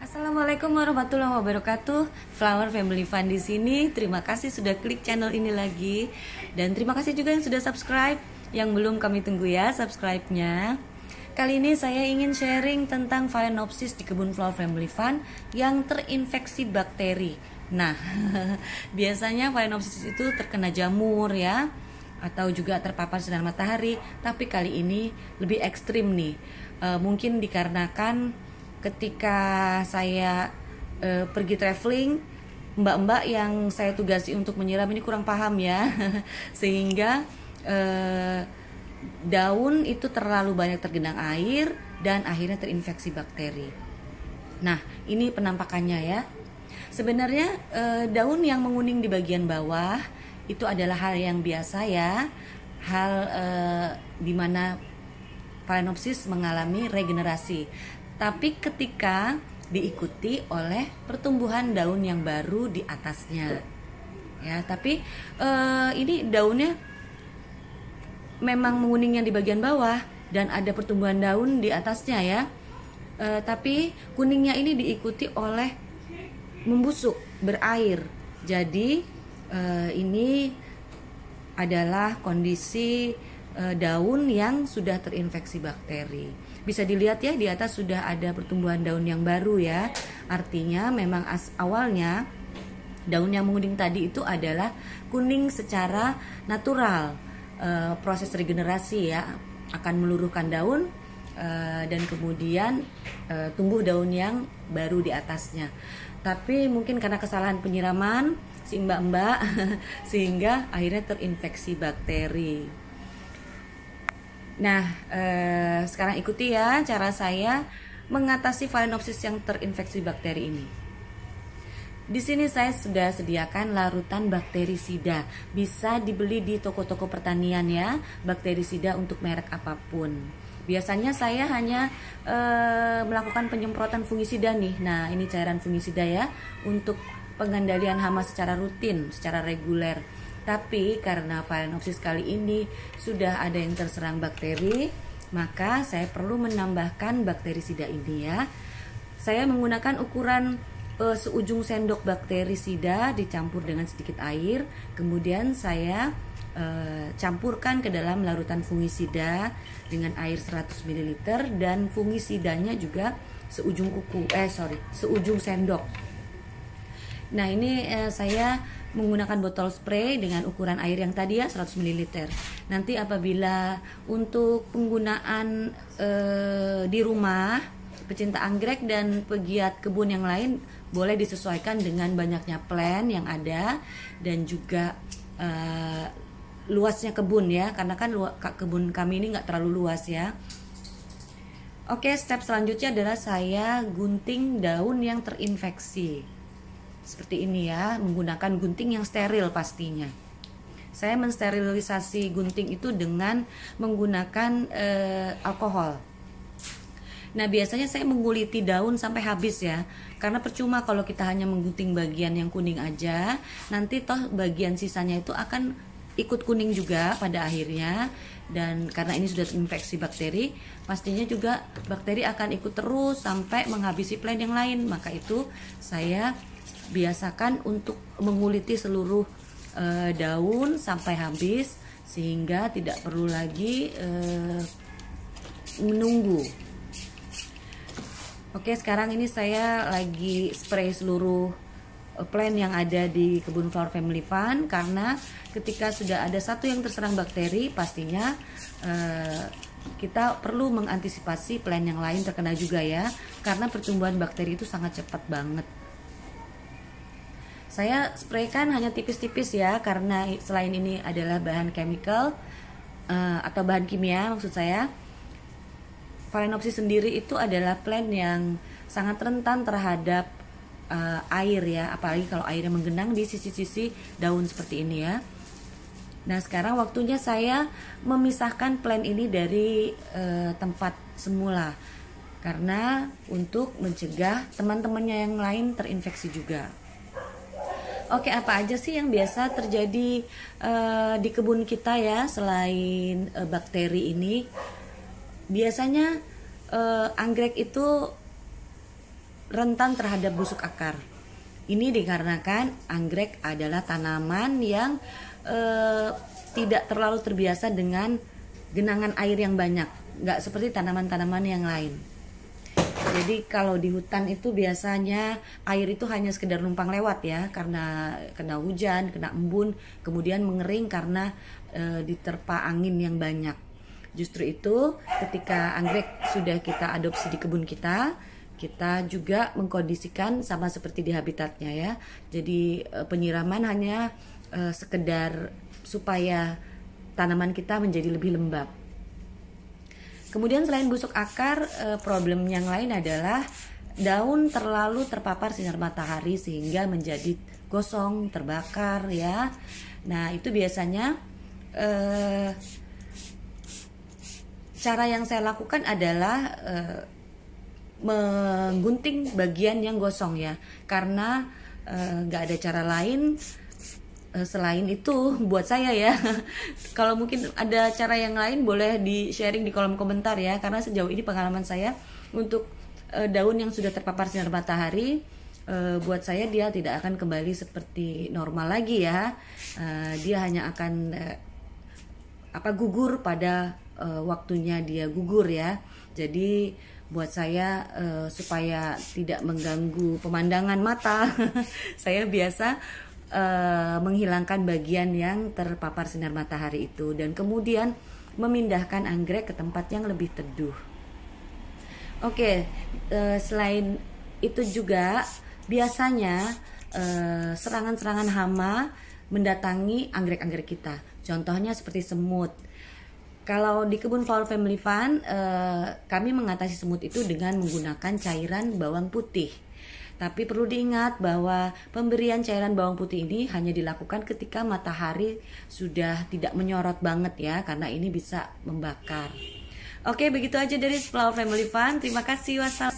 Assalamualaikum warahmatullahi wabarakatuh. Flower Family Fun di sini. Terima kasih sudah klik channel ini lagi, dan terima kasih juga yang sudah subscribe. Yang belum, kami tunggu ya subscribe-nya. Kali ini saya ingin sharing tentang Phalaenopsis di kebun Flower Family Fun yang terinfeksi bakteri. Nah, biasanya Phalaenopsis itu terkena jamur ya, atau juga terpapar sinar matahari. Tapi kali ini lebih ekstrim nih. Mungkin dikarenakan ketika saya pergi traveling, mbak-mbak yang saya tugasi untuk menyiram ini kurang paham ya, sehingga daun itu terlalu banyak tergenang air dan akhirnya terinfeksi bakteri. Nah, ini penampakannya ya. Sebenarnya daun yang menguning di bagian bawah itu adalah hal yang biasa ya, hal dimana Phalaenopsis mengalami regenerasi. Tapi ketika diikuti oleh pertumbuhan daun yang baru di atasnya, ya. Tapi ini daunnya memang menguning yang di bagian bawah dan ada pertumbuhan daun di atasnya ya. Tapi kuningnya ini diikuti oleh membusuk, berair. Jadi ini adalah kondisi daun yang sudah terinfeksi bakteri. Bisa dilihat ya, di atas sudah ada pertumbuhan daun yang baru ya. Artinya memang awalnya daun yang menguning tadi itu adalah kuning secara natural. Proses regenerasi ya, akan meluruhkan daun dan kemudian tumbuh daun yang baru di atasnya. Tapi mungkin karena kesalahan penyiraman si mbak-mbak sehingga akhirnya terinfeksi bakteri. Nah, sekarang ikuti ya cara saya mengatasi Phalaenopsis yang terinfeksi bakteri ini. Di sini saya sudah sediakan larutan bakterisida. Bisa dibeli di toko-toko pertanian ya, bakterisida untuk merek apapun. Biasanya saya hanya melakukan penyemprotan fungisida nih. Nah, ini cairan fungisida ya, untuk pengendalian hama secara rutin, secara reguler. Tapi karena Phalaenopsis kali ini sudah ada yang terserang bakteri, maka saya perlu menambahkan bakterisida ini ya. Saya menggunakan ukuran seujung sendok bakterisida dicampur dengan sedikit air. Kemudian saya campurkan ke dalam larutan fungisida dengan air 100 ml dan fungisidanya juga seujung sendok. Nah, ini saya menggunakan botol spray dengan ukuran air yang tadi ya 100 ml. Nanti apabila untuk penggunaan di rumah, pecinta anggrek dan pegiat kebun yang lain boleh disesuaikan dengan banyaknya plant yang ada dan juga luasnya kebun ya, karena kan kebun kami ini nggak terlalu luas ya. Oke, step selanjutnya adalah saya gunting daun yang terinfeksi. Seperti ini ya, menggunakan gunting yang steril pastinya. Saya mensterilisasi gunting itu dengan menggunakan alkohol. Nah, biasanya saya menguliti daun sampai habis ya, karena percuma kalau kita hanya menggunting bagian yang kuning aja, nanti toh bagian sisanya itu akan ikut kuning juga pada akhirnya. Dan karena ini sudah terinfeksi bakteri, pastinya juga bakteri akan ikut terus sampai menghabisi plant yang lain. Maka itu saya biasakan untuk menguliti seluruh daun sampai habis, sehingga tidak perlu lagi menunggu. Oke, sekarang ini saya lagi spray seluruh plant yang ada di kebun Flower Family Fun, karena ketika sudah ada satu yang terserang bakteri, pastinya kita perlu mengantisipasi plant yang lain terkena juga ya, karena pertumbuhan bakteri itu sangat cepat banget. Saya spraykan hanya tipis-tipis ya, karena selain ini adalah bahan chemical atau bahan kimia maksud saya, Phalaenopsis sendiri itu adalah plant yang sangat rentan terhadap air ya, apalagi kalau airnya menggenang di sisi-sisi daun seperti ini ya. Nah, sekarang waktunya saya memisahkan plant ini dari tempat semula, karena untuk mencegah teman-temannya yang lain terinfeksi juga. Oke, apa aja sih yang biasa terjadi di kebun kita ya selain bakteri ini? biasanya anggrek itu rentan terhadap busuk akar. Ini dikarenakan anggrek adalah tanaman yang tidak terlalu terbiasa dengan genangan air yang banyak, nggak seperti tanaman-tanaman yang lain. Jadi kalau di hutan itu biasanya air itu hanya sekedar numpang lewat ya, karena kena hujan, kena embun, kemudian mengering karena diterpa angin yang banyak. Justru itu ketika anggrek sudah kita adopsi di kebun kita juga mengkondisikan sama seperti di habitatnya ya. Jadi penyiraman hanya sekedar supaya tanaman kita menjadi lebih lembab. Kemudian selain busuk akar, problem yang lain adalah daun terlalu terpapar sinar matahari sehingga menjadi gosong, terbakar ya. Nah itu biasanya cara yang saya lakukan adalah menggunting bagian yang gosong ya, karena nggak ada cara lain selain itu buat saya ya. Kalau mungkin ada cara yang lain boleh di sharing di kolom komentar ya, karena sejauh ini pengalaman saya untuk daun yang sudah terpapar sinar matahari, buat saya dia tidak akan kembali seperti normal lagi ya. Dia hanya akan gugur pada waktunya dia gugur ya. Jadi buat saya supaya tidak mengganggu pemandangan mata saya biasa menghilangkan bagian yang terpapar sinar matahari itu dan kemudian memindahkan anggrek ke tempat yang lebih teduh. Oke, selain itu juga biasanya serangan-serangan hama mendatangi anggrek-anggrek kita. Contohnya seperti semut. Kalau di kebun Flower Family Fun, kami mengatasi semut itu dengan menggunakan cairan bawang putih. Tapi perlu diingat bahwa pemberian cairan bawang putih ini hanya dilakukan ketika matahari sudah tidak menyorot banget ya, karena ini bisa membakar. Oke, begitu aja dari Flower Family Fun. Terima kasih. Wassalamualaikum.